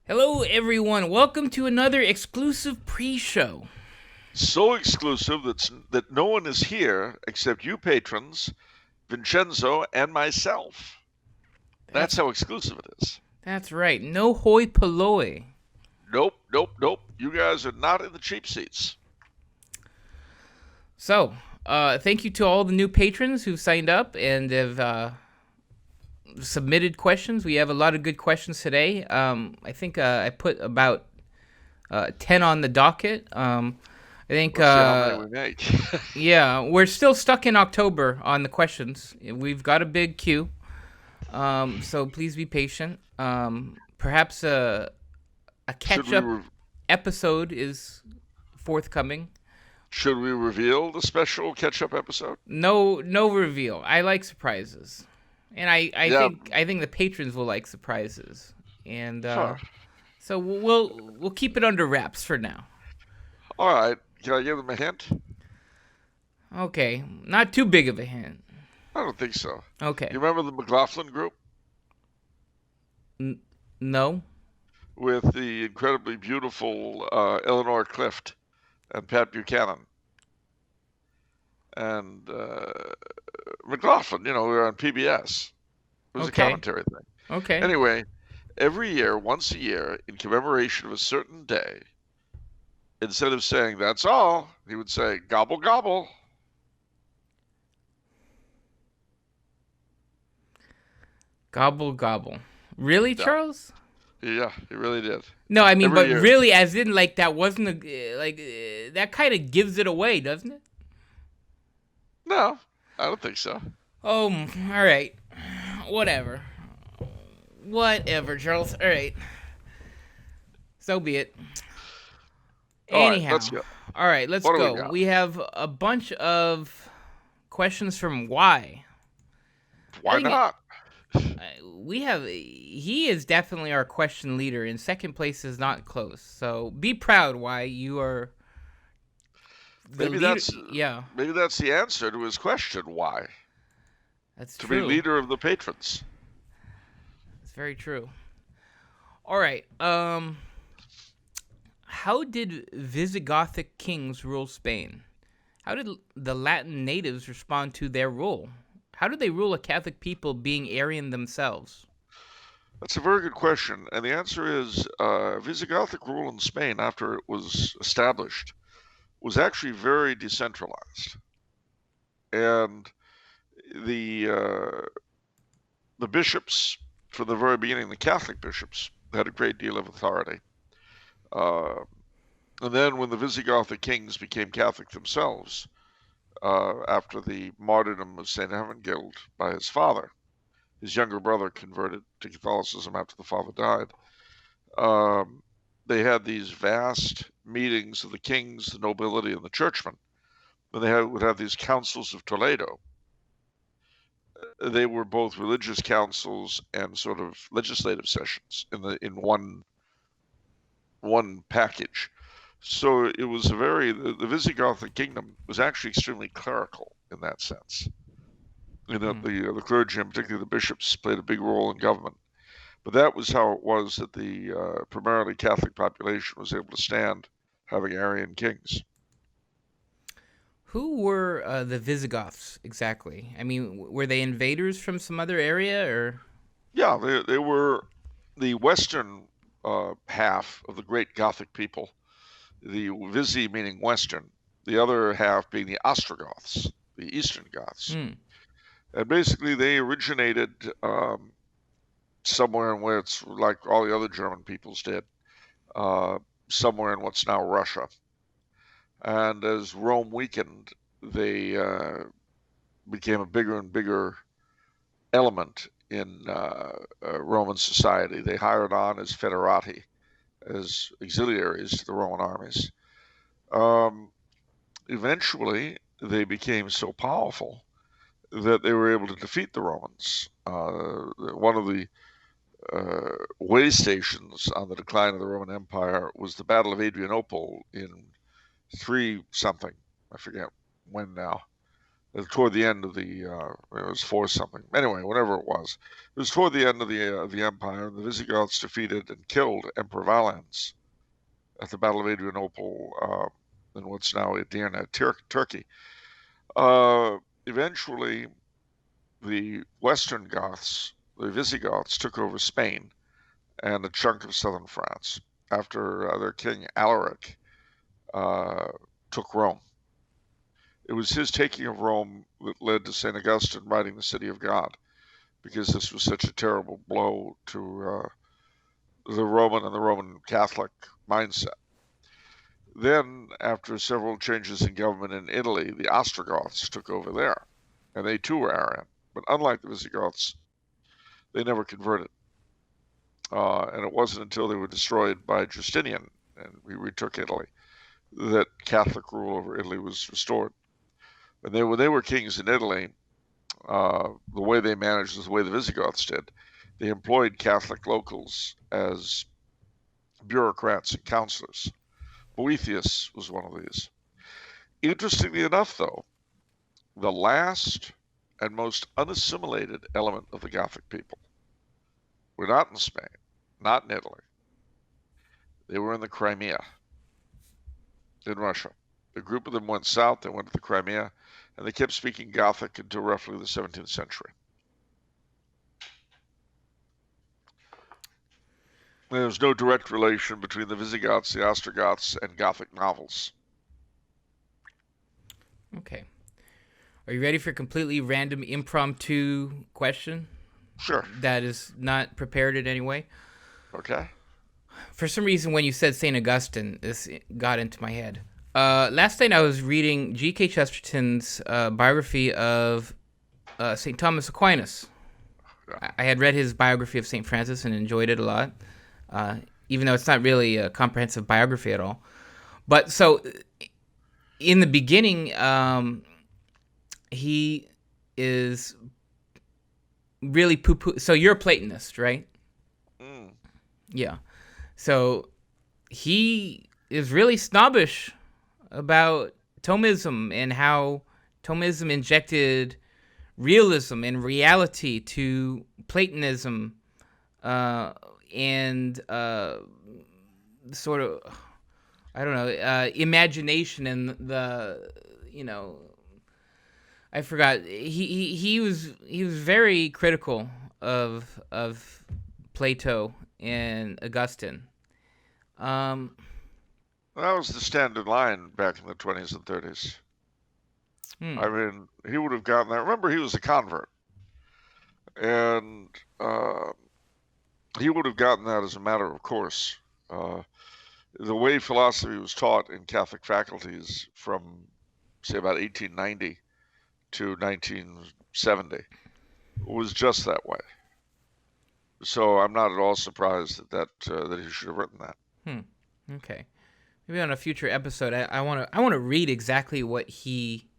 Hello, everyone. Welcome to another exclusive pre-show. So exclusive that no one is here except you patrons, Vincenzo, and myself. That's That's how exclusive it is. that's right. No hoi polloi. Nope, nope, nope. You guys are not in the cheap seats. So, thank you to all the new patrons who've signed up and have submitted questions. We have a lot of good questions today. I think I put about 10 on the docket. I think, Let's see how many we make. yeah, we're still stuck in October on the questions. We've got a big queue. So please be patient. Perhaps a should catch we up re- episode is forthcoming. should we reveal the special catch-up episode? No reveal. I like surprises, and I Yeah. think I think the patrons will like surprises, and Huh. so we'll keep it under wraps for now. All right. Can I give them a hint? Okay, not too big of a hint. I don't think so. Okay, You remember the McLaughlin group no. with the incredibly beautiful Eleanor Clift and Pat Buchanan? And McLaughlin, we were on PBS. It was a Okay, commentary thing. okay. Anyway, every year, once a year, in commemoration of a certain day, instead of saying that's all, he would say gobble gobble. Gobble gobble. Really, Yeah, Charles? yeah, he really did. No, I mean, Every but year. really, as in like that wasn't a, like that kind of gives it away, doesn't it? No, I don't think so. Oh, all right. Whatever. Whatever, Charles. All right. So be it. All right, let's Anyhow. go. All right, let's What do we go. got? We have a bunch of questions from Y. I Why think not? we have. He is definitely our question leader, and second place is not close. So be proud, Y. You are the Maybe leader. that's Yeah, maybe that's the answer to his question. Why? that's To be true. leader of the patrons. It's very true. All right. How did Visigothic kings rule Spain? How did the Latin natives respond to their rule? How did they rule a Catholic people being Arian themselves? That's a very good question, and the answer is Visigothic rule in Spain after it was established was actually very decentralized, and the uh, the bishops, from the very beginning, the Catholic bishops had a great deal of authority. Uh, and then, when the Visigothic kings became Catholic themselves, after the martyrdom of Saint Hermangild by his father, his younger brother converted to Catholicism after the father died. Um, they had these vast meetings of the kings, the nobility, and the churchmen. And would have these councils of Toledo. They were both religious councils and sort of legislative sessions in one package. So it was the Visigothic kingdom was actually extremely clerical in that sense. In that Hmm. the clergy, and particularly the bishops, played a big role in government. But that was how it was that the primarily Catholic population was able to stand having Arian kings. Who were the Visigoths exactly? I mean, were they invaders from some other area, or Yeah, they were the western half of the great Gothic people, the Visi meaning western, the other half being the Ostrogoths, the eastern Goths. hmm. And basically, they originated somewhere in where it's like all the other German peoples did, uh, somewhere in what's now Russia. And as Rome weakened, they became a bigger and bigger element in Roman society. They hired on as foederati, as auxiliaries to the Roman armies. Um, Eventually, they became so powerful that they were able to defeat the Romans. One of the way stations on the decline of the Roman Empire was the Battle of Adrianople in three something. I forget when now. toward the end of it was 4 something. Anyway, whatever it was toward the end of the empire. The Visigoths defeated and killed Emperor Valens at the Battle of Adrianople in what's now Edirne, Turkey. Eventually, the Western Goths, the Visigoths, took over Spain and a chunk of southern France after their king Alaric took Rome. It was his taking of Rome that led to St. Augustine writing the City of God, because this was such a terrible blow to the Roman and the Roman Catholic mindset. Then, after several changes in government in Italy, the Ostrogoths took over there, and they too were Arian. But unlike the Visigoths, they never converted. And it wasn't until they were destroyed by Justinian, and we retook Italy, that Catholic rule over Italy was restored. And when they were kings in Italy, the way they managed is the way the Visigoths did. They employed Catholic locals as bureaucrats and counselors. Boethius was one of these. Interestingly enough, though, the last and most unassimilated element of the Gothic people were not in Spain, not in Italy. They were in the Crimea, in Russia. A group of them went south, they went to the Crimea, and they kept speaking Gothic until roughly the 17th century. There was no direct relation between the Visigoths, the Ostrogoths, and Gothic novels. Okay. Are you ready for a completely random impromptu question? Sure. That is not prepared in any way? Okay. For some reason, when you said St. Augustine, this got into my head. Last night I was reading G.K. Chesterton's biography of St. Thomas Aquinas. Yeah. I had read his biography of St. Francis and enjoyed it a lot, even though it's not really a comprehensive biography at all. But so, in the beginning, he is really poo-poo. So you're a Platonist, right? Mm. Yeah. So he is really snobbish about Thomism and how Thomism injected realism and reality to Platonism, and sort of, I don't know, imagination and the, I forgot. He was very critical of Plato and Augustine. That was the standard line back in the 20s and 30s. I mean, he would have gotten that. Remember, he was a convert. And he would have gotten that as a matter of course. The way philosophy was taught in Catholic faculties from, say, about 1890 to 1970 was just that way. So I'm not at all surprised that he should have written that. Okay. Maybe on a future episode, I want to read exactly what he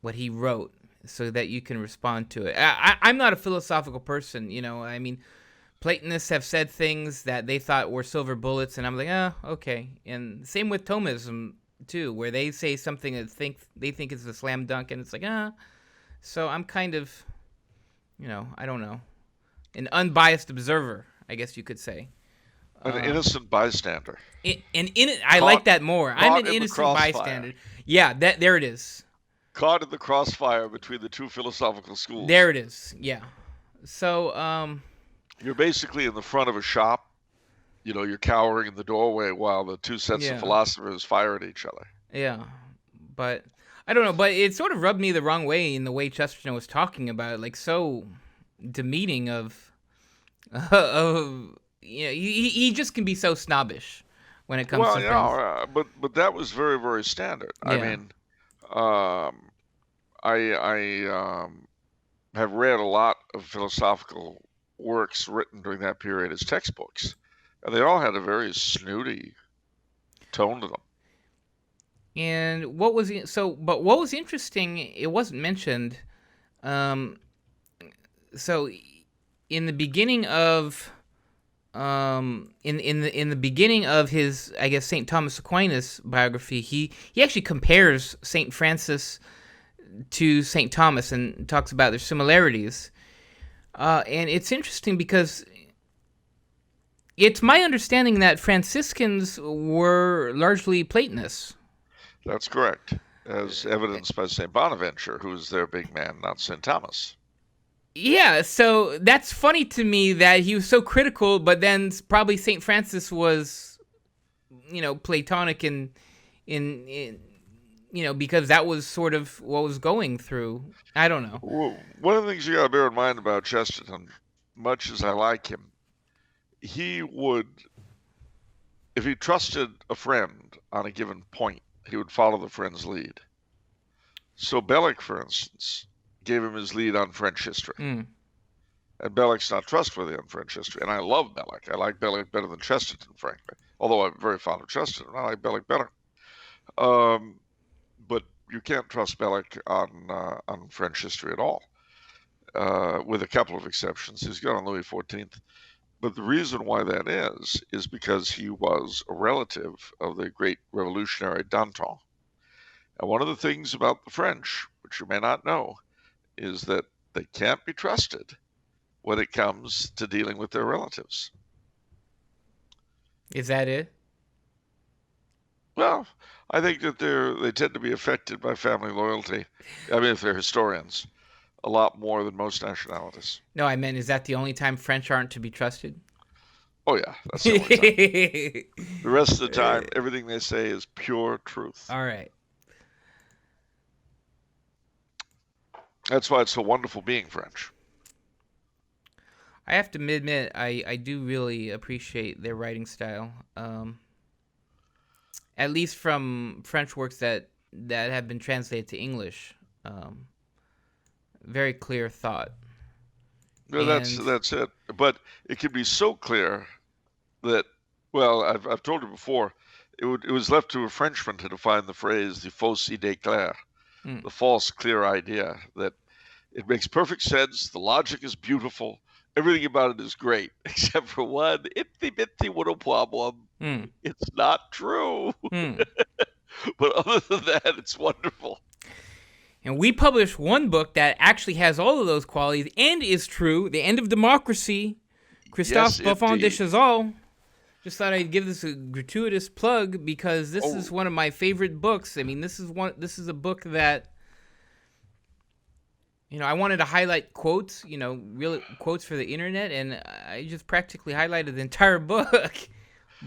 wrote so that you can respond to it. I'm not a philosophical person, I mean, Platonists have said things that they thought were silver bullets, and I'm like, okay. And same with Thomism too, where they say something that they think is a slam dunk, and it's like, So I'm kind of, I don't know, an unbiased observer, I guess you could say. An innocent bystander. I like that more. I'm an innocent bystander. Yeah, there it is. Caught in the crossfire between the two philosophical schools. There it is. Yeah. So, you're basically in the front of a shop. You're cowering in the doorway while the two sets of philosophers fire at each other. Yeah. But I don't know, but it sort of rubbed me the wrong way in the way Chesterton was talking about it, like so demeaning of he just can be so snobbish when it comes to things. But that was very, very standard. Yeah. I mean, I have read a lot of philosophical works written during that period as textbooks, and they all had a very snooty tone to them. And what was interesting? It wasn't mentioned. So, in the beginning of in the beginning of his, I guess, St. Thomas Aquinas biography, he actually compares St. Francis to St. Thomas and talks about their similarities. And it's interesting because it's my understanding that Franciscans were largely Platonists. That's correct, as evidenced by St. Bonaventure, who was their big man, not St. Thomas. Yeah, so that's funny to me that he was so critical, but then probably St. Francis was, Platonic in because that was sort of what was going through. I don't know. Well, one of the things you got to bear in mind about Chesterton, much as I like him, he would, if he trusted a friend on a given point, he would follow the friend's lead. So Belloc, for instance, gave him his lead on French history. And Belloc's not trustworthy on French history. And I love Belloc. I like Belloc better than Chesterton, frankly. Although I'm very fond of Chesterton. I like Belloc better. But you can't trust Belloc on French history at all, with a couple of exceptions. He's got on Louis XIV. But the reason why that is because he was a relative of the great revolutionary Danton. And one of the things about the French, which you may not know, is that they can't be trusted when it comes to dealing with their relatives. Is that it? Well, I think that they tend to be affected by family loyalty. I mean, if they're historians, a lot more than most nationalities. No, I meant, is that the only time French aren't to be trusted? Oh, yeah, that's the only time. The rest of the time, everything they say is pure truth. All right. That's why it's so wonderful being French. I have to admit, I do really appreciate their writing style. At least from French works that have been translated to English. Very clear thought. No, that's it. But it can be so clear that, well, I've told you before, it was left to a Frenchman to define the phrase "the fausse idée claire," the false clear idea, that it makes perfect sense, the logic is beautiful, everything about it is great, except for one itty-bitty little problem. It's not true. But other than that, it's wonderful. And we published one book that actually has all of those qualities and is true, The End of Democracy, Christophe Buffon de Chazal. Just thought I'd give this a gratuitous plug because this is one of my favorite books. I mean, this is a book that, I wanted to highlight quotes, real quotes for the internet, and I just practically highlighted the entire book.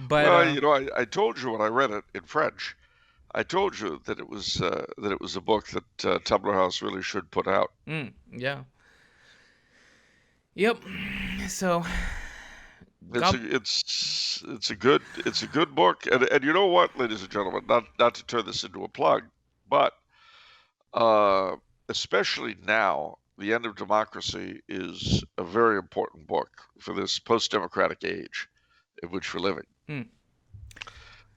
But well, I told you when I read it in French, I told you that it was a book that Tubler House really should put out. Yeah. Yep. So it's a good book, and you know what, ladies and gentlemen, not to turn this into a plug, but especially now, The End of Democracy is a very important book for this post-democratic age in which we're living.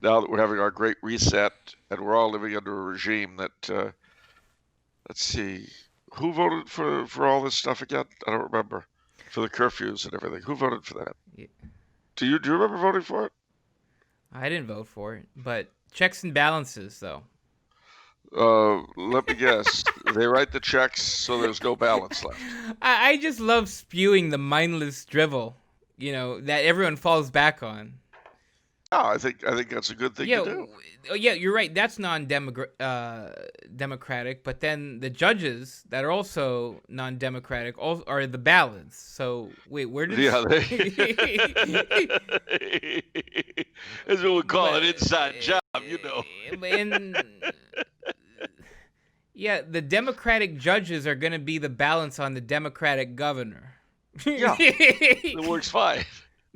Now that we're having our great reset and we're all living under a regime that, let's see, who voted for all this stuff again? I don't remember. For the curfews and everything. Who voted for that? Yeah. Do you remember voting for it? I didn't vote for it, but checks and balances, though. Let me guess. They write the checks so there's no balance left. I just love spewing the mindless drivel, that everyone falls back on. No, I think that's a good thing to do. Yeah, you're right. That's non-democratic, but then the judges that are also non-democratic are the balance. So wait, where does as we would call an inside job, And yeah, the Democratic judges are going to be the balance on the Democratic governor. Yeah, it works fine.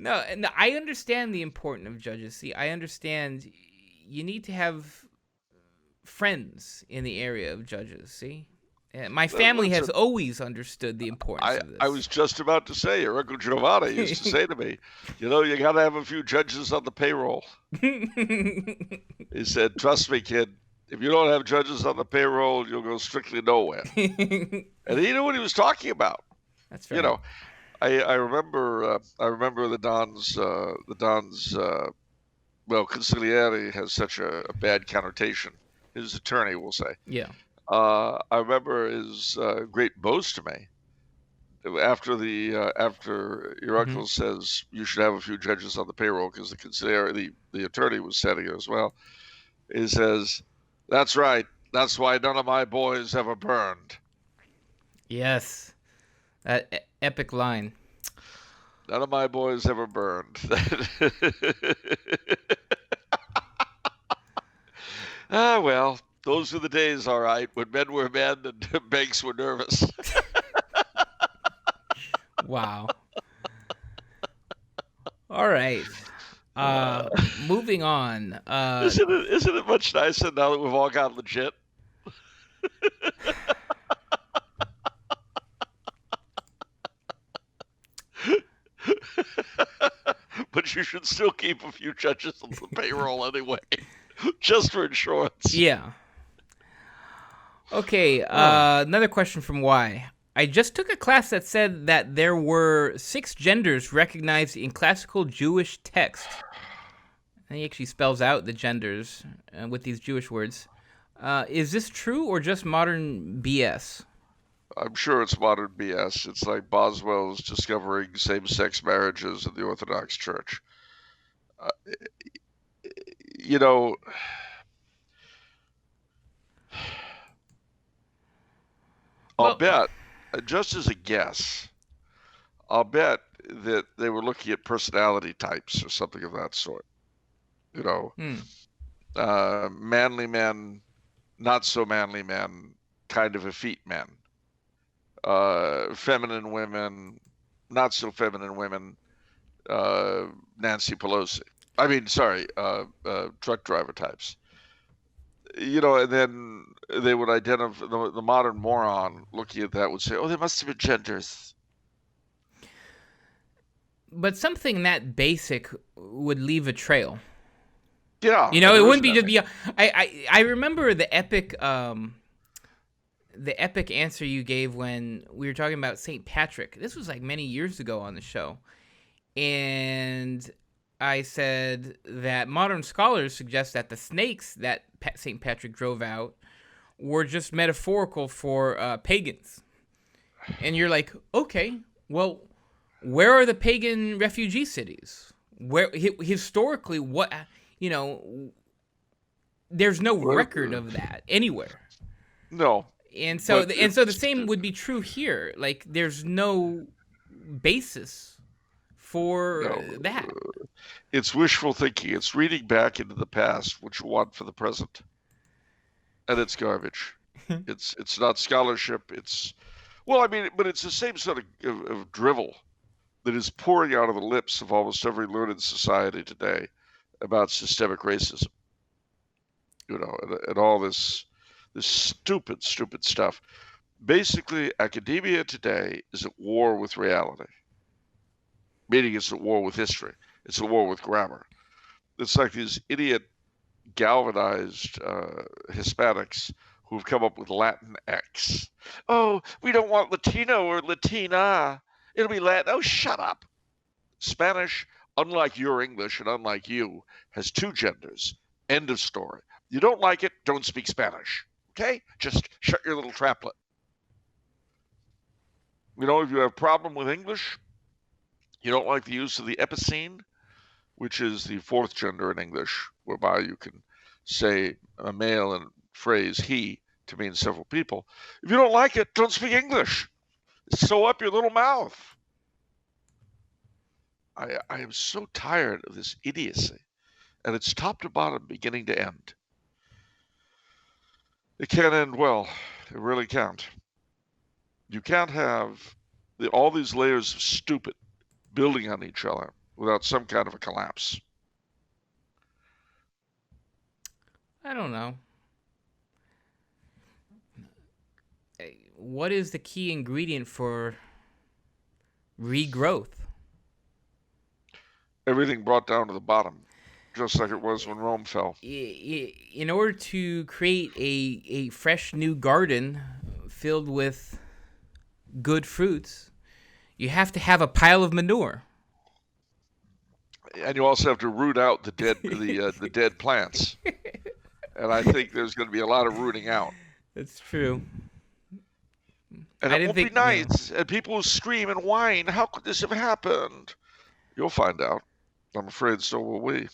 No, I understand the importance of judges. See, I understand you need to have friends in the area of judges. See, my family has always understood the importance of this. I was just about to say, your Uncle Giovanni used to say to me, you got to have a few judges on the payroll. He said, trust me, kid, if you don't have judges on the payroll, you'll go strictly nowhere. And he knew what he was talking about. That's fair. I remember the Don's well, consigliere has such a bad connotation. His attorney will say. Yeah. I remember his great boast to me after your Hmm. uncle says you should have a few judges on the payroll because the attorney was setting it as well. He says, "That's right. That's why none of my boys ever burned. Yes, that epic line. None of my boys ever burned." Ah, well, those were the days, all right, when men were men and banks were nervous. Wow. All right. Uh, Moving on. isn't it much nicer now that we've all got legit? But you should still keep a few judges on the payroll anyway, just for insurance. Yeah. Okay. Another question from Y. I just took a class that said that there were 6 genders recognized in classical Jewish text. And he actually spells out the genders with these Jewish words. Is this true or just modern BS? I'm sure it's modern BS. It's like Boswell's discovering same-sex marriages in the Orthodox Church. Uh, you know, I'll Well, bet, just as a guess, I'll bet that they were looking at personality types or something of that sort. You know, manly men, not so manly men, kind of effete men. Feminine women, not so feminine women, Nancy Pelosi. I mean, sorry, truck driver types. You know, and then they would identify the modern moron looking at that would say, "Oh, they must have been genders." but something that basic would leave a trail. Yeah, You know, and it there wouldn't isn't be just any. be. I remember the epic answer you gave when we were talking about St. Patrick. This was like many years ago on the show, and I said that modern scholars suggest that the snakes that St. Patrick drove out were just metaphorical for pagans. And you're like, okay, well, where are the pagan refugee cities? Where historically, what you know, there's no record of that anywhere. No, but And so the same would be true here. Like, there's no basis for no, that. it's wishful thinking. It's reading back into the past, which you want for the present, and it's garbage. It's not scholarship. It's well, I mean, but it's the same sort of drivel that is pouring out of the lips of almost every learned society today about systemic racism. You know, and all this stupid, stupid stuff. Basically, academia today is at war with reality, meaning it's at war with history. It's at war with grammar. It's like these idiot galvanized Hispanics who've come up with Latin X. Oh, we don't want Latino or Latina. It'll be Latin. Oh, shut up. Spanish, unlike your English and unlike you, has 2 genders. End of story. You don't like it, don't speak Spanish. Okay? Just shut your little traplet. You know, if you have a problem with English, you don't like the use of the epicene, which is the 4th gender in English, whereby you can say a male and phrase he to mean several people. If you don't like it, don't speak English. Sew up your little mouth. I am so tired of this idiocy, and it's top to bottom, beginning to end. It can't end well. It really can't. You can't have all these layers of stupid building on each other without some kind of a collapse. I don't know. What is the key ingredient for regrowth? Everything brought down to the bottom, just like it was when Rome fell. In order to create a fresh new garden filled with good fruits, you have to have a pile of manure. And you also have to root out the dead plants. And I think there's going to be a lot of rooting out. It's true. And I it didn't won't be think, yeah. nice. And people will scream and whine, how could this have happened? You'll find out. I'm afraid so will we.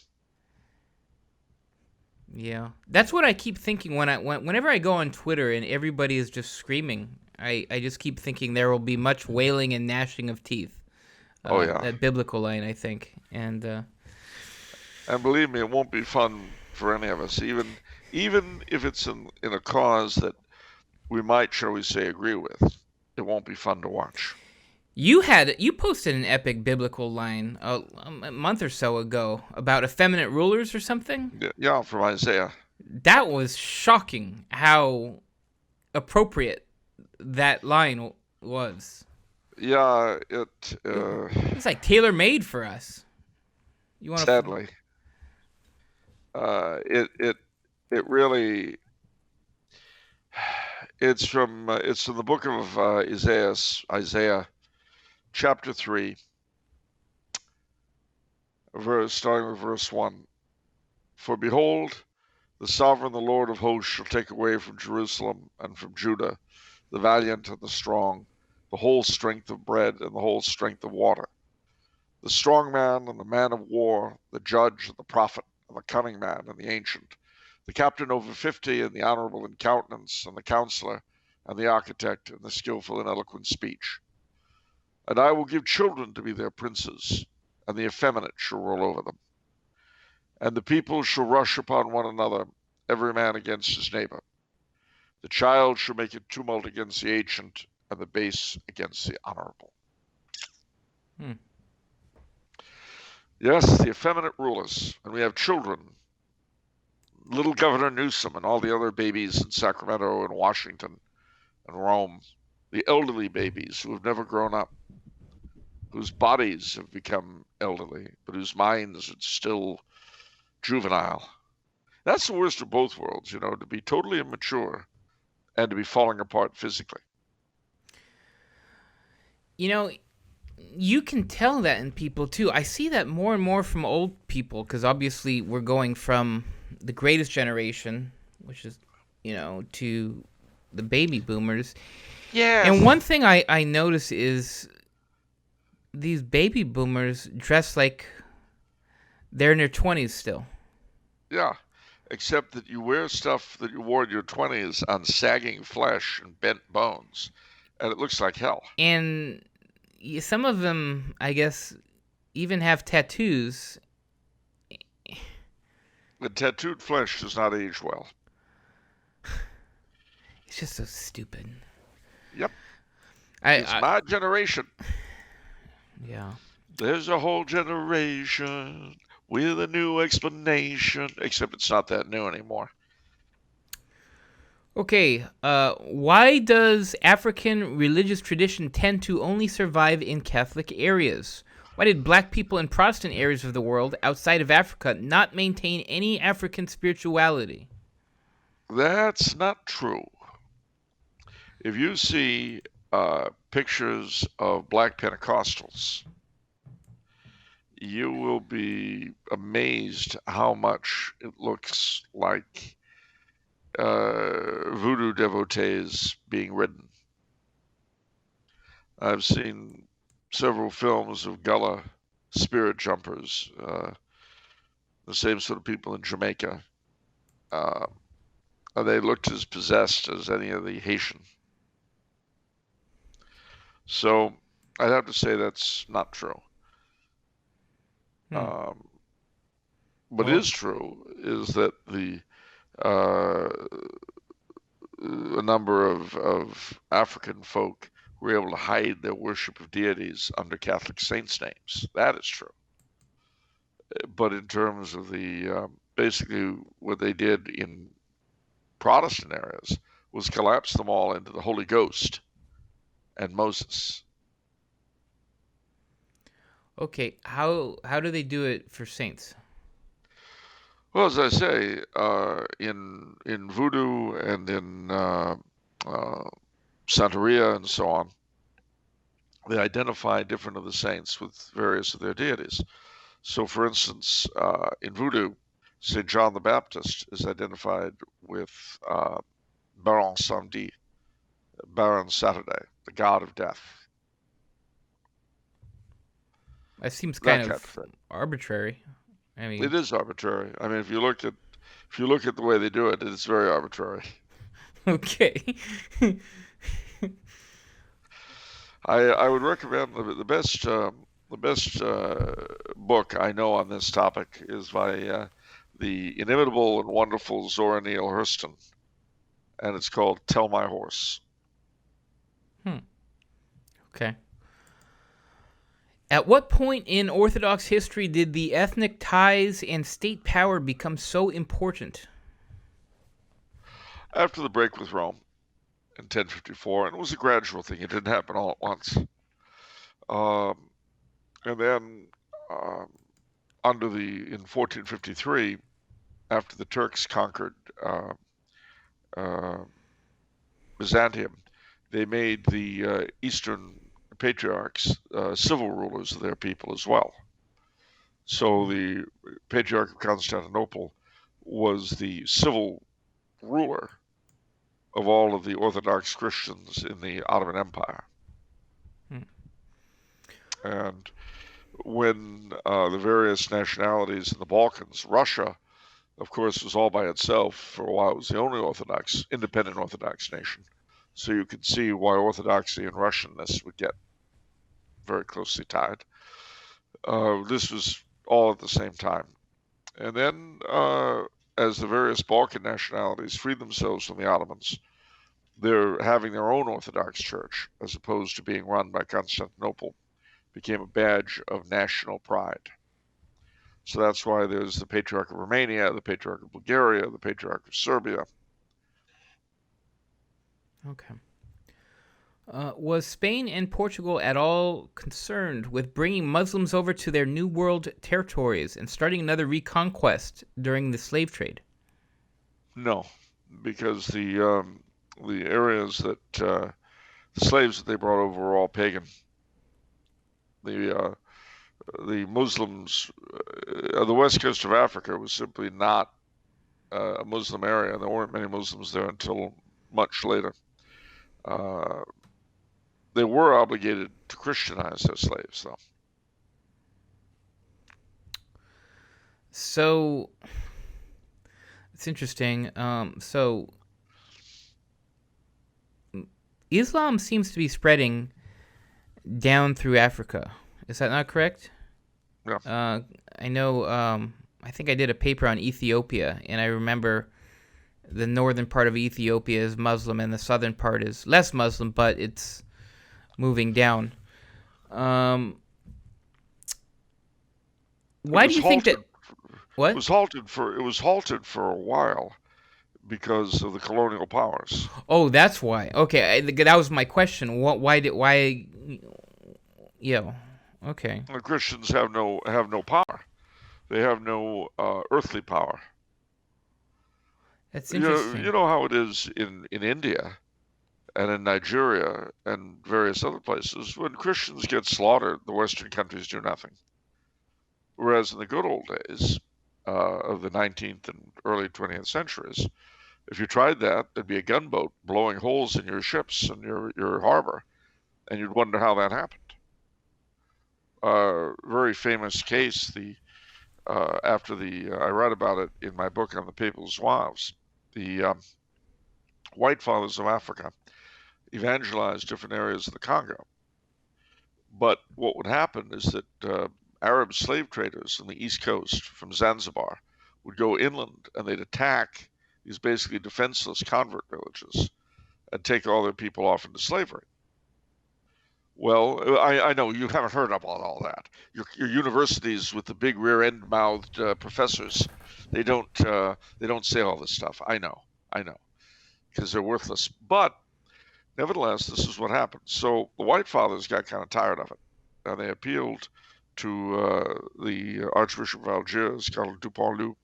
Yeah, that's what I keep thinking whenever I go on Twitter and everybody is just screaming. I just keep thinking there will be much wailing and gnashing of teeth. Oh, yeah. That biblical line, I think, and And believe me, it won't be fun for any of us, even if it's in a cause that we might, shall we say, agree with. It won't be fun to watch. you posted an epic biblical line a month or so ago about effeminate rulers or something. Yeah, from Isaiah. That was shocking how appropriate that line was. Yeah, It's like tailor made for us. You want to? sadly, it really, it's from the book of Isaiah chapter 3, starting with verse 1. For behold, the sovereign, the Lord of hosts, shall take away from Jerusalem and from Judah the valiant and the strong, the whole strength of bread and the whole strength of water, the strong man and the man of war, the judge and the prophet and the cunning man and the ancient, the captain over 50 and the honorable in countenance and the counselor and the architect and the skillful in eloquent speech. And I will give children to be their princes, and the effeminate shall rule over them. And the people shall rush upon one another, every man against his neighbor. The child shall make a tumult against the ancient, and the base against the honorable. Yes, the effeminate rulers. And we have children. Little Governor Newsom and all the other babies in Sacramento and Washington and Rome. The elderly babies who have never grown up, whose bodies have become elderly, but whose minds are still juvenile. That's the worst of both worlds, to be totally immature and to be falling apart physically. You can tell that in people too. I see that more and more from old people because obviously we're going from the greatest generation, which is, to the baby boomers. Yeah. And one thing I notice is these baby boomers dress like they're in their 20s still. Yeah. Except that you wear stuff that you wore in your 20s on sagging flesh and bent bones, and it looks like hell. And some of them, I guess, even have tattoos. The tattooed flesh does not age well. It's just so stupid. Yep. It's my generation. Yeah. There's a whole generation with a new explanation, except it's not that new anymore. Okay, why does African religious tradition tend to only survive in Catholic areas? Why did black people in Protestant areas of the world outside of Africa not maintain any African spirituality? That's not true. If you see pictures of black Pentecostals, you will be amazed how much it looks like voodoo devotees being ridden. I've seen several films of Gullah spirit jumpers, the same sort of people in Jamaica. They looked as possessed as any of the Haitian. So I'd have to say that's not true. What is true is that a number of African folk were able to hide their worship of deities under Catholic saints' names. That is true. But in terms of the basically what they did in Protestant areas was collapse them all into the Holy Ghost and Moses. Okay, how do they do it for saints? Well, as I say, in voodoo and in Santeria and so on, they identify different of the saints with various of their deities. So, for instance, in voodoo, St. John the Baptist is identified with Baron Samedi, Baron Saturday, the god of death, That seems kind that kind of of thing. arbitrary. I mean, It is arbitrary. I mean, if you look at the way they do it, it's very arbitrary. okay. I would recommend the best book I know on this topic is by the inimitable and wonderful Zora Neale Hurston, and it's called "Tell My Horse." Hmm. Okay. At what point in Orthodox history did the ethnic ties and state power become so important? After the break with Rome in 1054, and it was a gradual thing; it didn't happen all at once. Um, and then in 1453, after the Turks conquered uh, Byzantium, they made the Eastern patriarchs civil rulers of their people as well. So the Patriarch of Constantinople was the civil ruler of all of the Orthodox Christians in the Ottoman Empire. Hmm. And when the various nationalities in the Balkans, Russia, of course, was all by itself. For a while, it was the only independent Orthodox nation. So you can see why Orthodoxy and Russianness would get very closely tied. This was all at the same time. And then, as the various Balkan nationalities freed themselves from the Ottomans, they're having their own Orthodox Church, as opposed to being run by Constantinople, became a badge of national pride. So that's why there's the Patriarch of Romania, the Patriarch of Bulgaria, the Patriarch of Serbia. Okay. Was Spain and Portugal at all concerned with bringing Muslims over to their New World territories and starting another reconquest during the slave trade? No, because the areas that the slaves that they brought over were all pagan. The the Muslims, the west coast of Africa was simply not a Muslim area. There weren't many Muslims there until much later. Uh, they were obligated to Christianize their slaves, though. So it's interesting. So Islam seems to be spreading down through Africa. Is that not correct? Yeah. I know. I think I did a paper on Ethiopia, and I remember the northern part of Ethiopia is Muslim, and the southern part is less Muslim, but it's moving down. Why do you think that? It What? was halted for a while because of the colonial powers. Oh, that's why. Okay, that was my question. What? Why did? Why? Yeah. Okay. The Christians have no power. They have no earthly power. That's You interesting. know how it is in India and in Nigeria and various other places. When Christians get slaughtered, the Western countries do nothing. Whereas in the good old days of the 19th and early 20th centuries, if you tried that, there'd be a gunboat blowing holes in your ships and your harbor, and you'd wonder how that happened. Very famous case. After the I write about it in my book on the Papal Zouaves. The White Fathers of Africa evangelized different areas of the Congo. But what would happen is that Arab slave traders on the East Coast from Zanzibar would go inland and they'd attack these basically defenseless convert villages and take all their people off into slavery. Well, I know you haven't heard about all that. Your universities with the big rear-end-mouthed professors, they don't say all this stuff. I know, because they're worthless. But nevertheless, this is what happened. So the White Fathers got kind of tired of it, and they appealed to the Archbishop of Algiers, Cardinal Dupanloup,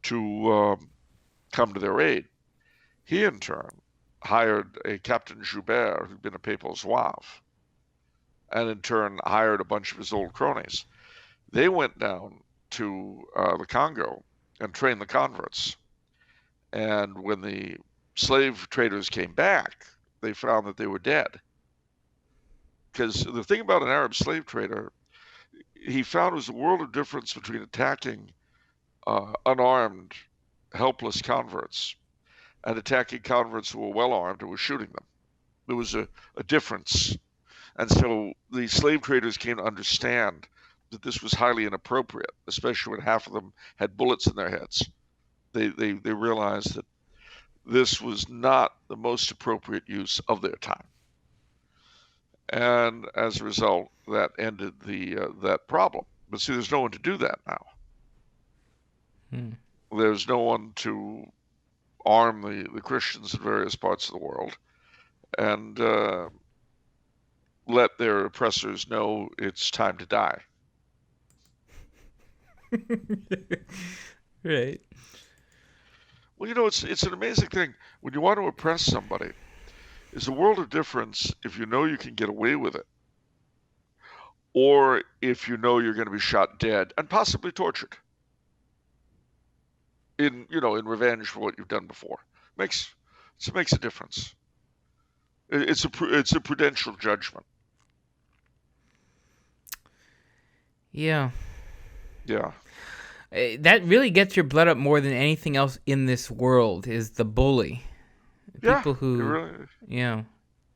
to come to their aid. He, in turn, hired a Captain Joubert, who'd been a papal zouave, and in turn hired a bunch of his old cronies. They went down to the Congo and trained the converts. And when the slave traders came back, they found that they were dead. Because the thing about an Arab slave trader, he found was a world of difference between attacking unarmed, helpless converts and attacking converts who were well armed and were shooting them. There was a difference. And so the slave traders came to understand that this was highly inappropriate, especially when half of them had bullets in their heads. They realized that this was not the most appropriate use of their time. And as a result, that ended that problem. But see, there's no one to do that now. There's no one to arm the Christians in various parts of the world and let their oppressors know it's time to die. Right. Well, you know, it's an amazing thing. When you want to oppress somebody, it's a world of difference if you know you can get away with it, or if you know you're going to be shot dead and possibly tortured in revenge for what you've done before. It makes a difference. It's a prudential judgment. Yeah. Yeah. That really gets your blood up more than anything else in this world is the bully. People who, it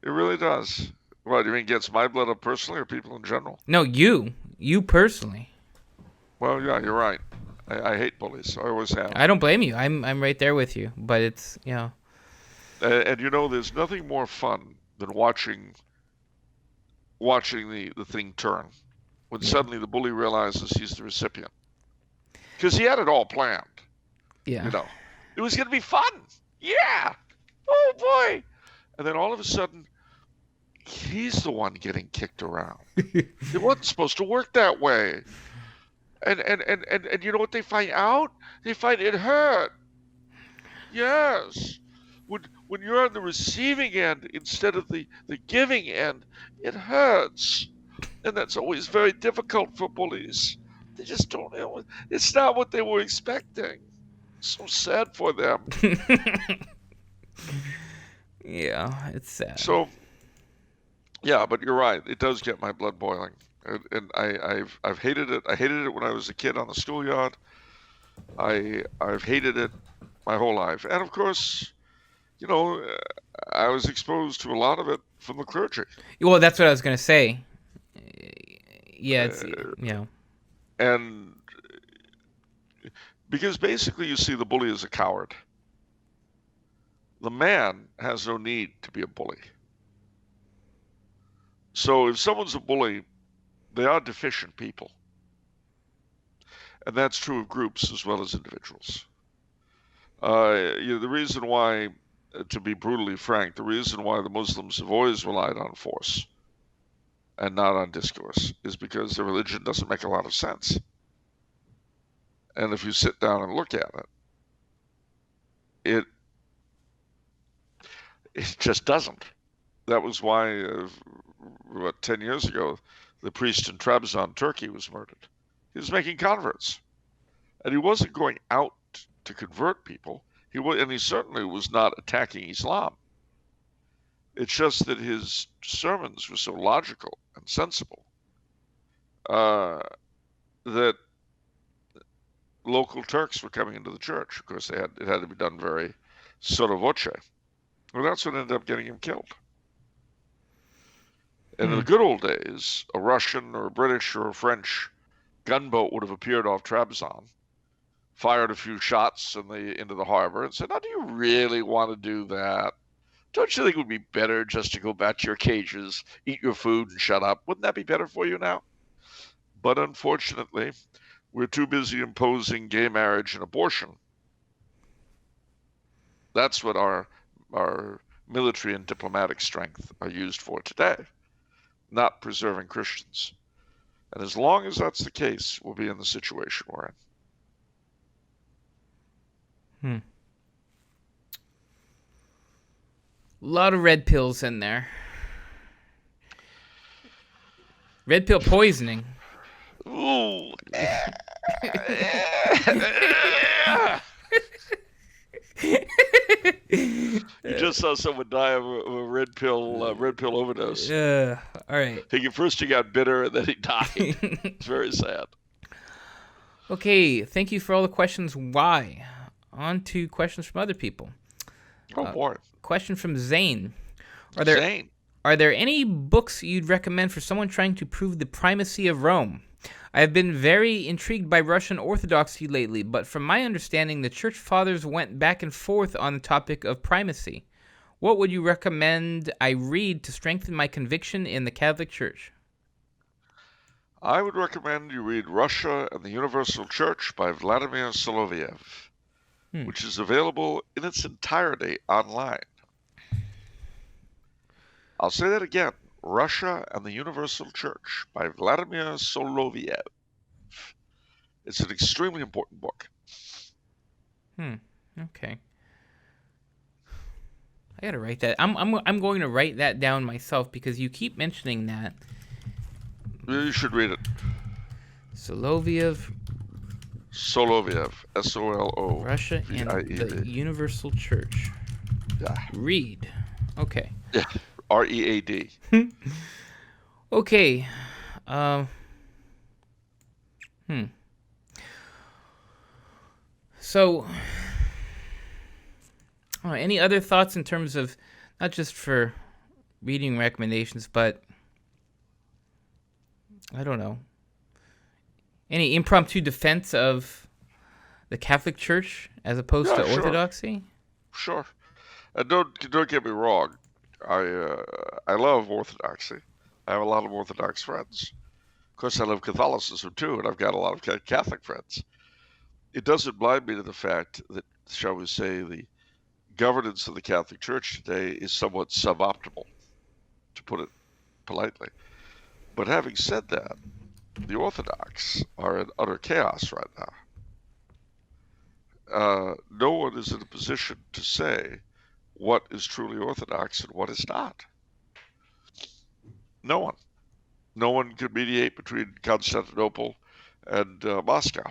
really does. What, you mean gets my blood up personally or people in general? No, you personally. Well, yeah, you're right. I hate bullies. I always have. I don't blame you. I'm right there with you. But it's, yeah. And there's nothing more fun than watching the thing turn when suddenly the bully realizes he's the recipient. Because he had it all planned. Yeah. It was going to be fun. Yeah. Oh, boy. And then all of a sudden, he's the one getting kicked around. It wasn't supposed to work that way. And you know what they find out? They find it hurt. Yes. When you're on the receiving end instead of the giving end, it hurts. And that's always very difficult for bullies. They just don't know. It's not what they were expecting. So sad for them. Yeah, it's sad. So, yeah, but you're right. It does get my blood boiling. And I've hated it. I hated it when I was a kid on the schoolyard. I've hated it my whole life. And of course, I was exposed to a lot of it from the clergy. Well, that's what I was going to say. Yeah, it's, And because basically you see the bully as a coward. The man has no need to be a bully. So if someone's a bully, they are deficient people. And that's true of groups as well as individuals. The reason why, to be brutally frank, the reason why the Muslims have always relied on force and not on discourse is because their religion doesn't make a lot of sense. And if you sit down and look at it, it just doesn't. That was why, 10 years ago, the priest in Trabzon, Turkey, was murdered. He was making converts. And he wasn't going out to convert people. And he certainly was not attacking Islam. It's just that his sermons were so logical and sensible that local Turks were coming into the church. Of course, it had to be done very sotto voce. Well, that's what ended up getting him killed. And in the good old days, a Russian or a British or a French gunboat would have appeared off Trabzon, fired a few shots into the harbor, and said, "Now, do you really want to do that? Don't you think it would be better just to go back to your cages, eat your food, and shut up? Wouldn't that be better for you now?" But unfortunately, we're too busy imposing gay marriage and abortion. That's what our military and diplomatic strength are used for today, not preserving Christians. And as long as that's the case, we'll be in the situation we're in. A lot of red pills in there. Red pill poisoning. Ooh. saw someone die of a red pill overdose. All right. First he got bitter, and then he died. It's very sad. Okay, thank you for all the questions. Why? On to questions from other people. Oh boy. Question from Zane. Zane. Are there any books you'd recommend for someone trying to prove the primacy of Rome? I have been very intrigued by Russian Orthodoxy lately, but from my understanding, the Church Fathers went back and forth on the topic of primacy. What would you recommend I read to strengthen my conviction in the Catholic Church? I would recommend you read Russia and the Universal Church by Vladimir Soloviev, which is available in its entirety online. I'll say that again. Russia and the Universal Church by Vladimir Soloviev. It's an extremely important book. Okay. I gotta write that. I'm going to write that down myself because you keep mentioning that. You should read it. Soloviev. S-O-L-O. Russia and the Universal Church. Yeah. Read. Okay. Yeah. R-E-A-D. Okay. So, any other thoughts in terms of not just for reading recommendations, but I don't know, any impromptu defense of the Catholic Church as opposed to Orthodoxy? Sure. And don't get me wrong. I love Orthodoxy. I have a lot of Orthodox friends. Of course, I love Catholicism too, and I've got a lot of Catholic friends. It doesn't blind me to the fact that, shall we say, the governance of the Catholic Church today is somewhat suboptimal, to put it politely. But having said that, the Orthodox are in utter chaos right now. No one is in a position to say what is truly Orthodox and what is not. No one. No one can mediate between Constantinople and Moscow.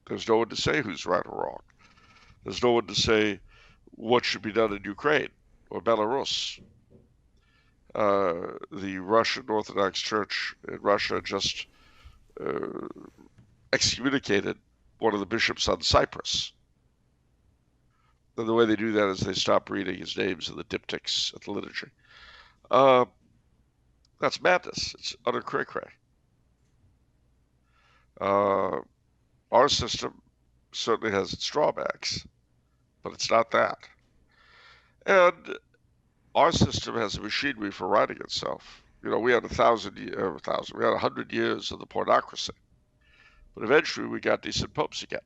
There's no one to say who's right or wrong. There's no one to say what should be done in Ukraine or Belarus. The Russian Orthodox Church in Russia just excommunicated one of the bishops on Cyprus. And the way they do that is they stop reading his names in the diptychs at the liturgy. That's madness. It's utter cray-cray. Our system certainly has its drawbacks, but it's not that. And our system has a machinery for righting itself. We had 100 years of the pornocracy, but eventually we got decent popes again.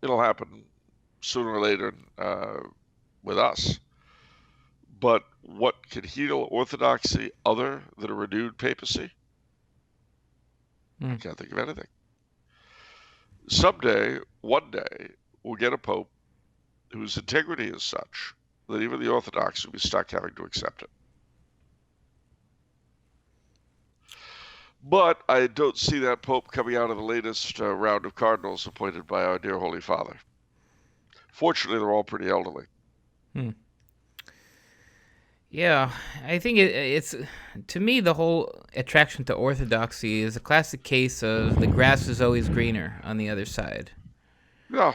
It'll happen sooner or later with us. But what can heal orthodoxy other than a renewed papacy? I can't think of anything. Someday, one day, we'll get a pope whose integrity is such that even the Orthodox will be stuck having to accept it. But I don't see that pope coming out of the latest round of cardinals appointed by our dear Holy Father. Fortunately, they're all pretty elderly. Yeah, I think it's to me, the whole attraction to Orthodoxy is a classic case of the grass is always greener on the other side. Yeah.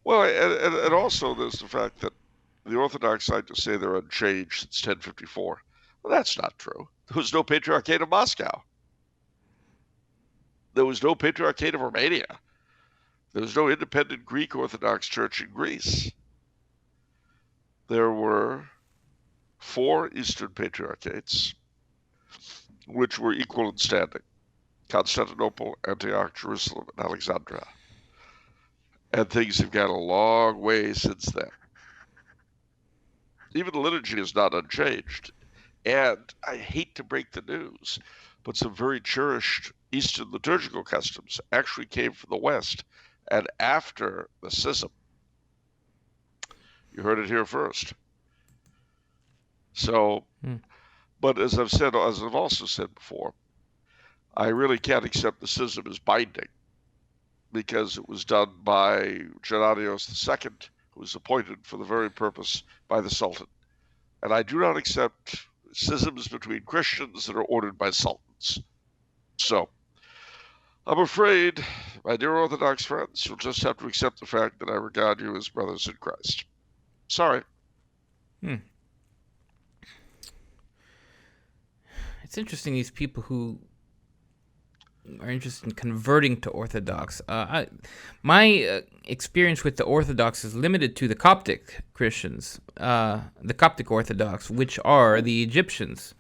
Well, and also there's the fact that the Orthodox like to say they're unchanged since 1054. Well, that's not true. There was no Patriarchate of Moscow. There was no Patriarchate of Romania. There was no independent Greek Orthodox Church in Greece. There were 4 Eastern Patriarchates, which were equal in standing: Constantinople, Antioch, Jerusalem, and Alexandria. And things have gone a long way since then. Even the liturgy is not unchanged. And I hate to break the news, but some very cherished Eastern liturgical customs actually came from the West and after the schism. You heard it here first. So, but as I've also said before, I really can't accept the schism as binding because it was done by Gennadios II, who was appointed for the very purpose by the Sultan. And I do not accept schisms between Christians that are ordered by sultans. So, I'm afraid, my dear Orthodox friends, you'll just have to accept the fact that I regard you as brothers in Christ. Sorry. It's interesting, these people who are interested in converting to Orthodox. My experience with the Orthodox is limited to the Coptic Christians, the Coptic Orthodox, which are the Egyptians.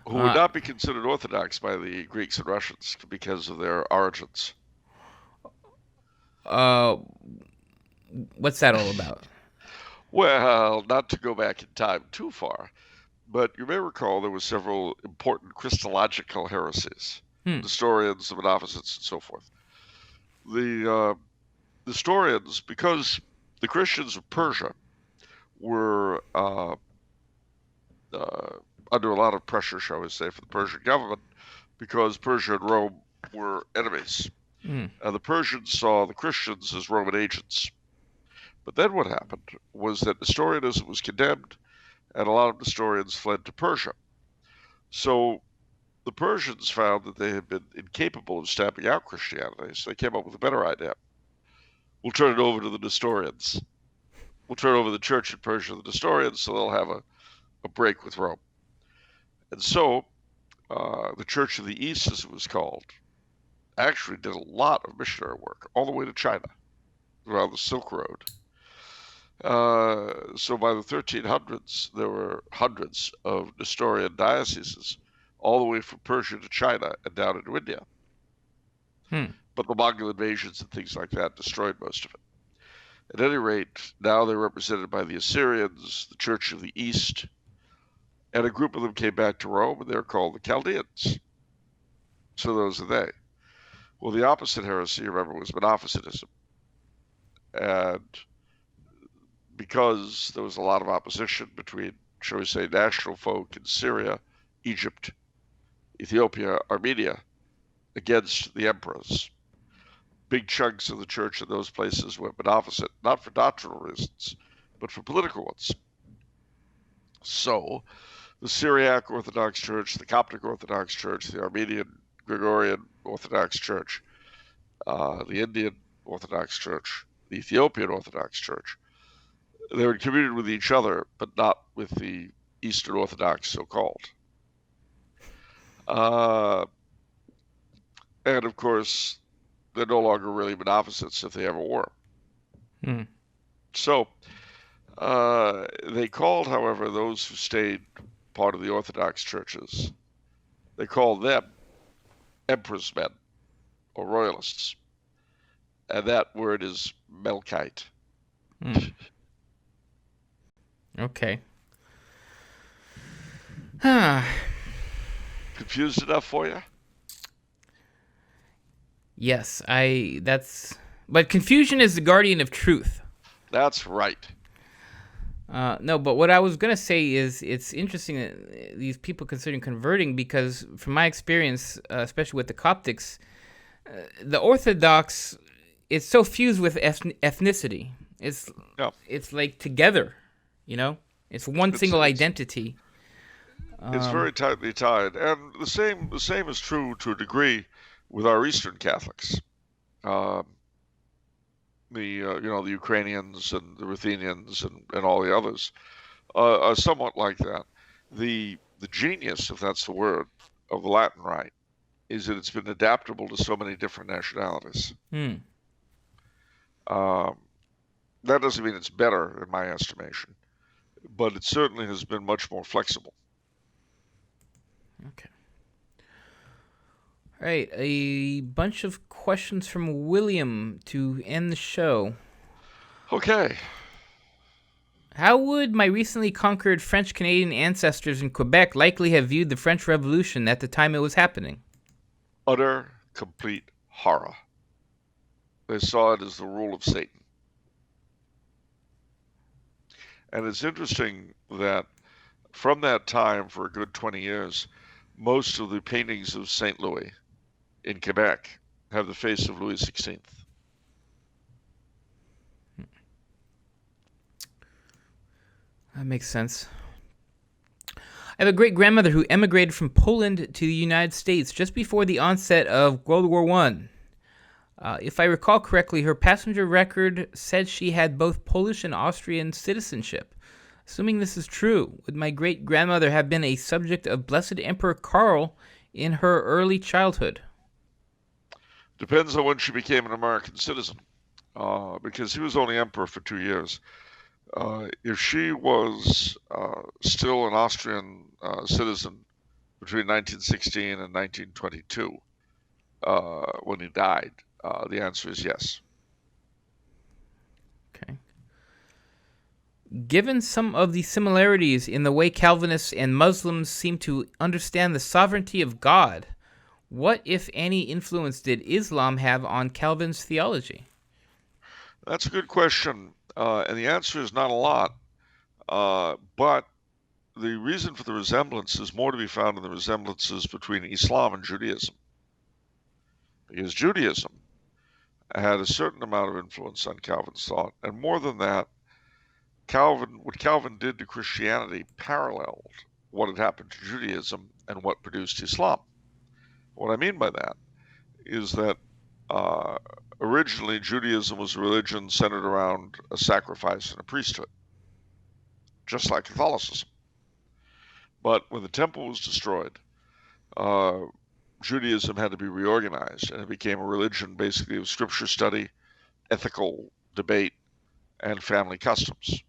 Who would not be considered Orthodox by the Greeks and Russians because of their origins. What's that all about? Well, not to go back in time too far, but you may recall there were several important Christological heresies. Nestorians, the Monophysites, and so forth. The Nestorians, because the Christians of Persia were under a lot of pressure, shall we say, for the Persian government, because Persia and Rome were enemies. The Persians saw the Christians as Roman agents. But then what happened was that Nestorianism was condemned, and a lot of Nestorians fled to Persia. So the Persians found that they had been incapable of stamping out Christianity, so they came up with a better idea. We'll turn it over to the Nestorians. We'll turn over the church in Persia to the Nestorians, so they'll have a break with Rome. And so the Church of the East, as it was called, actually did a lot of missionary work all the way to China, around the Silk Road. So by the 1300s, there were hundreds of Nestorian dioceses, all the way from Persia to China and down into India. But the Mongol invasions and things like that destroyed most of it. At any rate, now they're represented by the Assyrians, the Church of the East, and a group of them came back to Rome, and they're called the Chaldeans. So those are they. Well, the opposite heresy, remember, was Monophysitism. And because there was a lot of opposition between, shall we say, national folk in Syria, Egypt, Ethiopia, Armenia, against the emperors, big chunks of the church in those places went Monophysite, not for doctrinal reasons, but for political ones. So the Syriac Orthodox Church, the Coptic Orthodox Church, the Armenian Gregorian Orthodox Church, the Indian Orthodox Church, the Ethiopian Orthodox Church, they were in communion with each other, but not with the Eastern Orthodox, so-called. And of course, they're no longer really Monophysites if they ever were. So they called, however, those who stayed part of the Orthodox churches, they called them emperor's men or royalists. And that word is Melkite. Okay. Confused enough for you? Yes, but confusion is the guardian of truth. That's right. No, but what I was going to say is it's interesting that these people considering converting, because from my experience, especially with the Coptics, the Orthodox, it's so fused with ethnicity. It's like together, It's one single identity. It's very tightly tied, and the same is true to a degree with our Eastern Catholics. The Ukrainians and the Ruthenians and all the others are somewhat like that. The genius, if that's the word, of the Latin Rite is that it's been adaptable to so many different nationalities. That doesn't mean it's better, in my estimation, but it certainly has been much more flexible. Okay. All right, a bunch of questions from William to end the show. Okay. How would my recently conquered French-Canadian ancestors in Quebec likely have viewed the French Revolution at the time it was happening? Utter, complete horror. They saw it as the rule of Satan. And it's interesting that from that time, for a good 20 years, most of the paintings of St. Louis in Quebec have the face of Louis XVI. That makes sense. I have a great-grandmother who emigrated from Poland to the United States just before the onset of World War I. If I recall correctly, her passenger record said she had both Polish and Austrian citizenship. Assuming this is true, would my great-grandmother have been a subject of Blessed Emperor Karl in her early childhood? Depends on when she became an American citizen, because he was only emperor for 2 years. If she was still an Austrian citizen between 1916 and 1922, when he died, the answer is yes. Okay. Given some of the similarities in the way Calvinists and Muslims seem to understand the sovereignty of God, what, if any, influence did Islam have on Calvin's theology? That's a good question, and the answer is not a lot. But the reason for the resemblance is more to be found in the resemblances between Islam and Judaism. Because Judaism had a certain amount of influence on Calvin's thought, and more than that, what Calvin did to Christianity paralleled what had happened to Judaism and what produced Islam. What I mean by that is that originally Judaism was a religion centered around a sacrifice and a priesthood, just like Catholicism. But when the temple was destroyed, Judaism had to be reorganized, and it became a religion basically of scripture study, ethical debate, and family customs.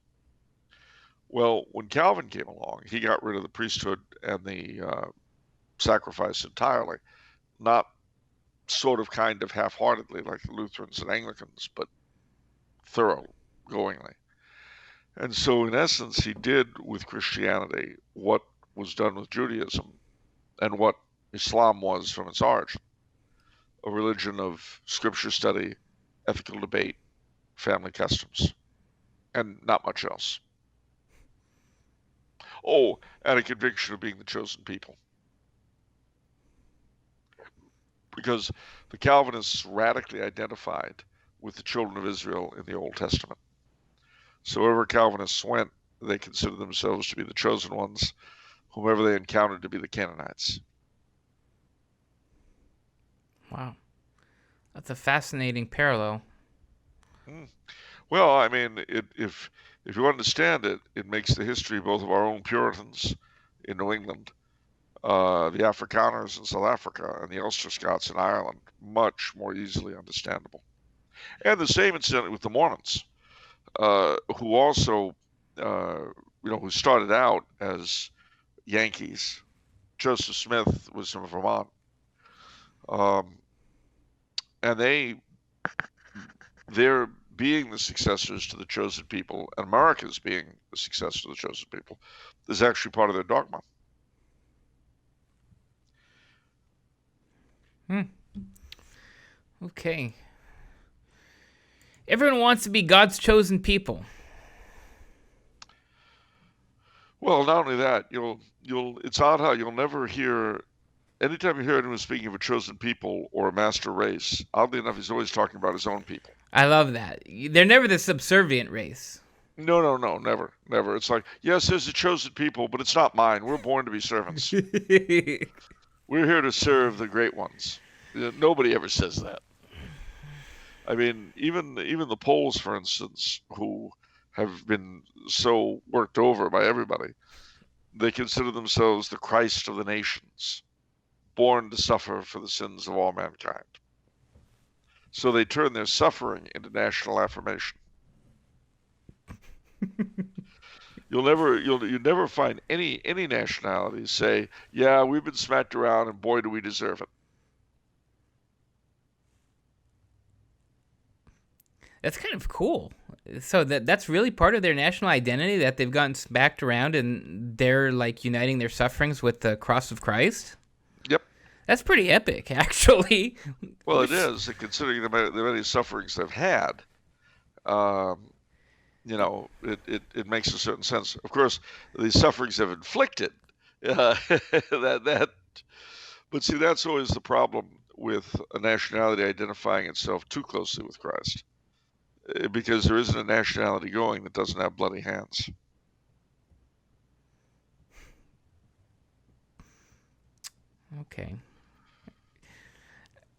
Well, when Calvin came along, he got rid of the priesthood and the sacrifice entirely, not sort of kind of half-heartedly like the Lutherans and Anglicans, but thoroughgoingly. And so, in essence, he did with Christianity what was done with Judaism and what Islam was from its origin, a religion of scripture study, ethical debate, family customs, and not much else. Oh, and a conviction of being the chosen people. Because the Calvinists radically identified with the children of Israel in the Old Testament. So wherever Calvinists went, they considered themselves to be the chosen ones, whomever they encountered to be the Canaanites. Wow. That's a fascinating parallel. Well, I mean, if you understand it, it makes the history both of our own Puritans in New England, the Afrikaners in South Africa, and the Ulster Scots in Ireland much more easily understandable. And the same, incidentally, with the Mormons, who also, who started out as Yankees. Joseph Smith was from Vermont. And they're being the successors to the chosen people, and America's being the successor to the chosen people, is actually part of their dogma. Okay. Everyone wants to be God's chosen people. Well, not only that, it's odd how you'll never hear, anytime you hear anyone speaking of a chosen people or a master race, oddly enough, he's always talking about his own people. I love that. They're never the subservient race. No, never. It's like, yes, there's a chosen people, but it's not mine. We're born to be servants. We're here to serve the great ones. Nobody ever says that. I mean, even the Poles, for instance, who have been so worked over by everybody, they consider themselves the Christ of the nations, born to suffer for the sins of all mankind. So they turn their suffering into national affirmation. You never find any nationality say, yeah, we've been smacked around and boy do we deserve it. That's kind of cool. So that's really part of their national identity, that they've gotten smacked around and they're like uniting their sufferings with the cross of Christ? Yep. That's pretty epic, actually. Well, it is, considering the many sufferings they've had. It makes a certain sense. Of course, the sufferings they've inflicted. But see, that's always the problem with a nationality identifying itself too closely with Christ, because there isn't a nationality going that doesn't have bloody hands. Okay.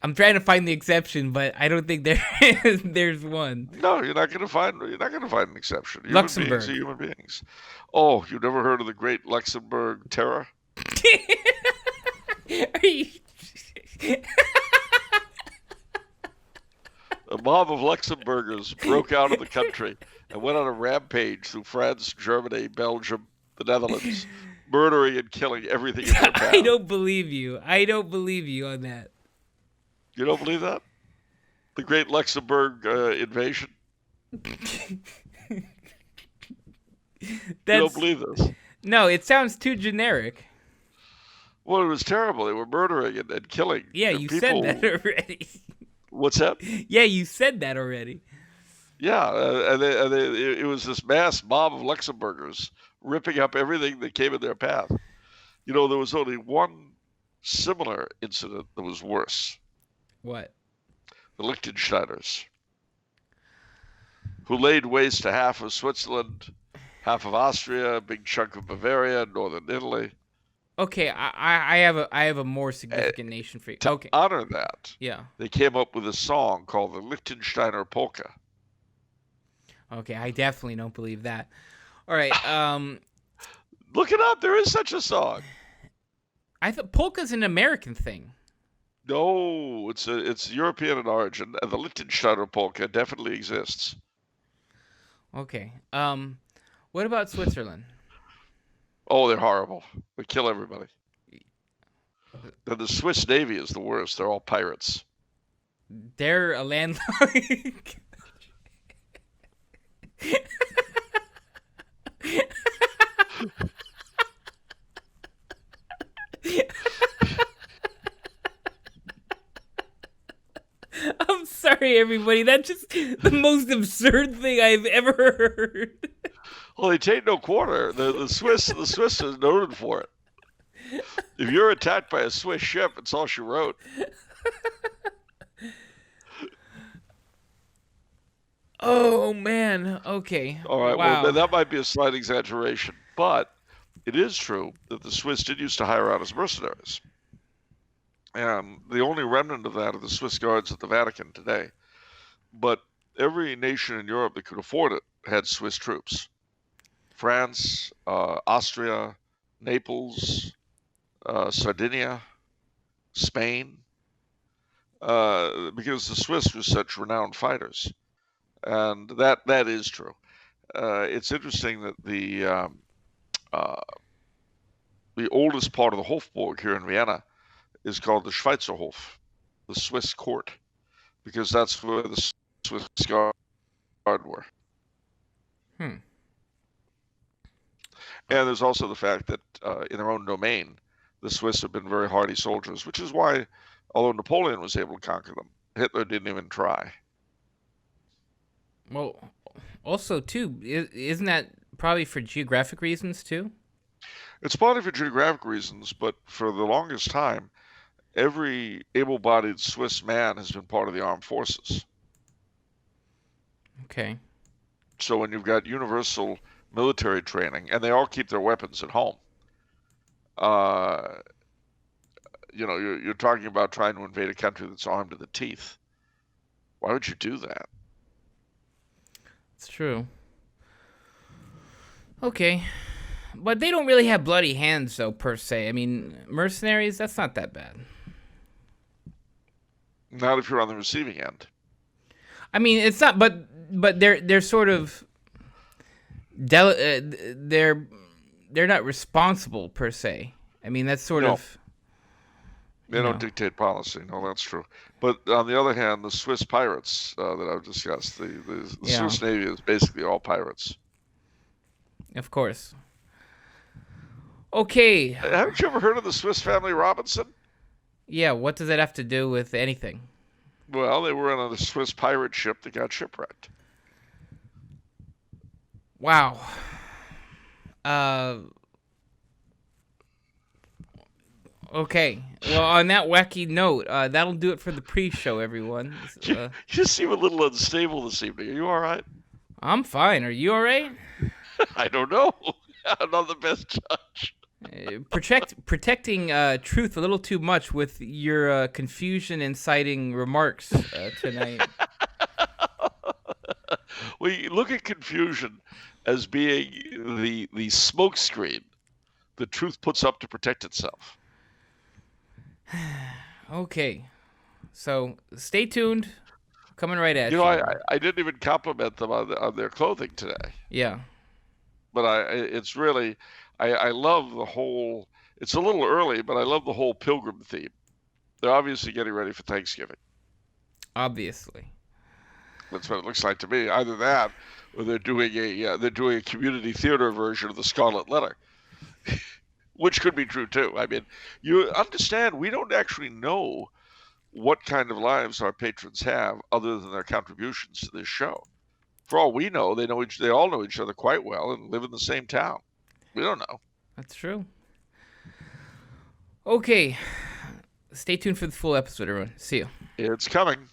I'm trying to find the exception, but I don't think there's one. No, you're not gonna find an exception. Human beings are Luxembourg. human beings. Oh, you've never heard of the Great Luxembourg Terror? Are you... A mob of Luxembourgers broke out of the country and went on a rampage through France, Germany, Belgium, the Netherlands, murdering and killing everything in their path. I don't believe you. I don't believe you on that. You don't believe that? The Great Luxembourg invasion? You don't believe this? No, it sounds too generic. Well, it was terrible. They were murdering and killing. Yeah, and you people... said that already. What's that? Yeah, you said that already. Yeah, it was this mass mob of Luxembourgers ripping up everything that came in their path. You know, there was only one similar incident that was worse. What? The Liechtensteiners, who laid waste to half of Switzerland, half of Austria, a big chunk of Bavaria, northern Italy. Okay, I have a more significant nation for you. To Okay. honor that, Yeah. they came up with a song called the Liechtensteiner Polka. Okay, I definitely don't believe that. All right. Look it up. There is such a song. I thought polka's an American thing. No, it's European in origin, and the Liechtensteiner Polka definitely exists. Okay. What about Switzerland? Oh, they're horrible. They kill everybody. And the Swiss Navy is the worst. They're all pirates. They're a landlocked. I'm sorry, everybody. That's just the most absurd thing I've ever heard. Well, they take no quarter. The Swiss is noted for it. If you're attacked by a Swiss ship, it's all she wrote. Oh man. Okay. All right. Wow. Well, that might be a slight exaggeration, but it is true that the Swiss did used to hire out as mercenaries. And the only remnant of that are the Swiss guards at the Vatican today. But every nation in Europe that could afford it had Swiss troops. France, Austria, Naples, Sardinia, Spain, because the Swiss were such renowned fighters. And that is true. It's interesting that the oldest part of the Hofburg here in Vienna is called the Schweizerhof, the Swiss court, because that's where the Swiss guard were. Hmm. And there's also the fact that in their own domain, the Swiss have been very hardy soldiers, which is why, although Napoleon was able to conquer them, Hitler didn't even try. Well, also too, isn't that probably for geographic reasons too? It's partly for geographic reasons, but for the longest time, every able-bodied Swiss man has been part of the armed forces. Okay. So when you've got universal military training, and they all keep their weapons at home, you're talking about trying to invade a country that's armed to the teeth. Why would you do that? It's true. Okay. But they don't really have bloody hands, though, per se. I mean, mercenaries, that's not that bad. Not if you're on the receiving end. I mean, it's not, but they're sort of they're not responsible per se. I mean, that's sort of they don't dictate policy. No, that's true. But on the other hand, the Swiss pirates that I've discussed, the Swiss Navy is basically all pirates. Of course. Okay. Haven't you ever heard of the Swiss Family Robinson? Yeah, what does that have to do with anything? Well, they were on a Swiss pirate ship that got shipwrecked. Wow. Okay. Well, on that wacky note, that'll do it for the pre-show, everyone. You seem a little unstable this evening. Are you all right? I'm fine. Are you all right? I don't know. I'm not the best judge. Protecting truth a little too much with your confusion inciting remarks tonight. We look at confusion as being the smoke screen the truth puts up to protect itself. Okay, so stay tuned. Coming right at You you. know, I didn't even compliment them on their clothing today. Yeah. But it's really, I love the whole, it's a little early, but I love the whole pilgrim theme. They're obviously getting ready for Thanksgiving. Obviously. That's what it looks like to me. Either that, or they're doing a community theater version of the Scarlet Letter, which could be true too. I mean, you understand, we don't actually know what kind of lives our patrons have other than their contributions to this show. For all we know, they all know each other quite well and live in the same town. We don't know. That's true. Okay. Stay tuned for the full episode, everyone. See you. It's coming.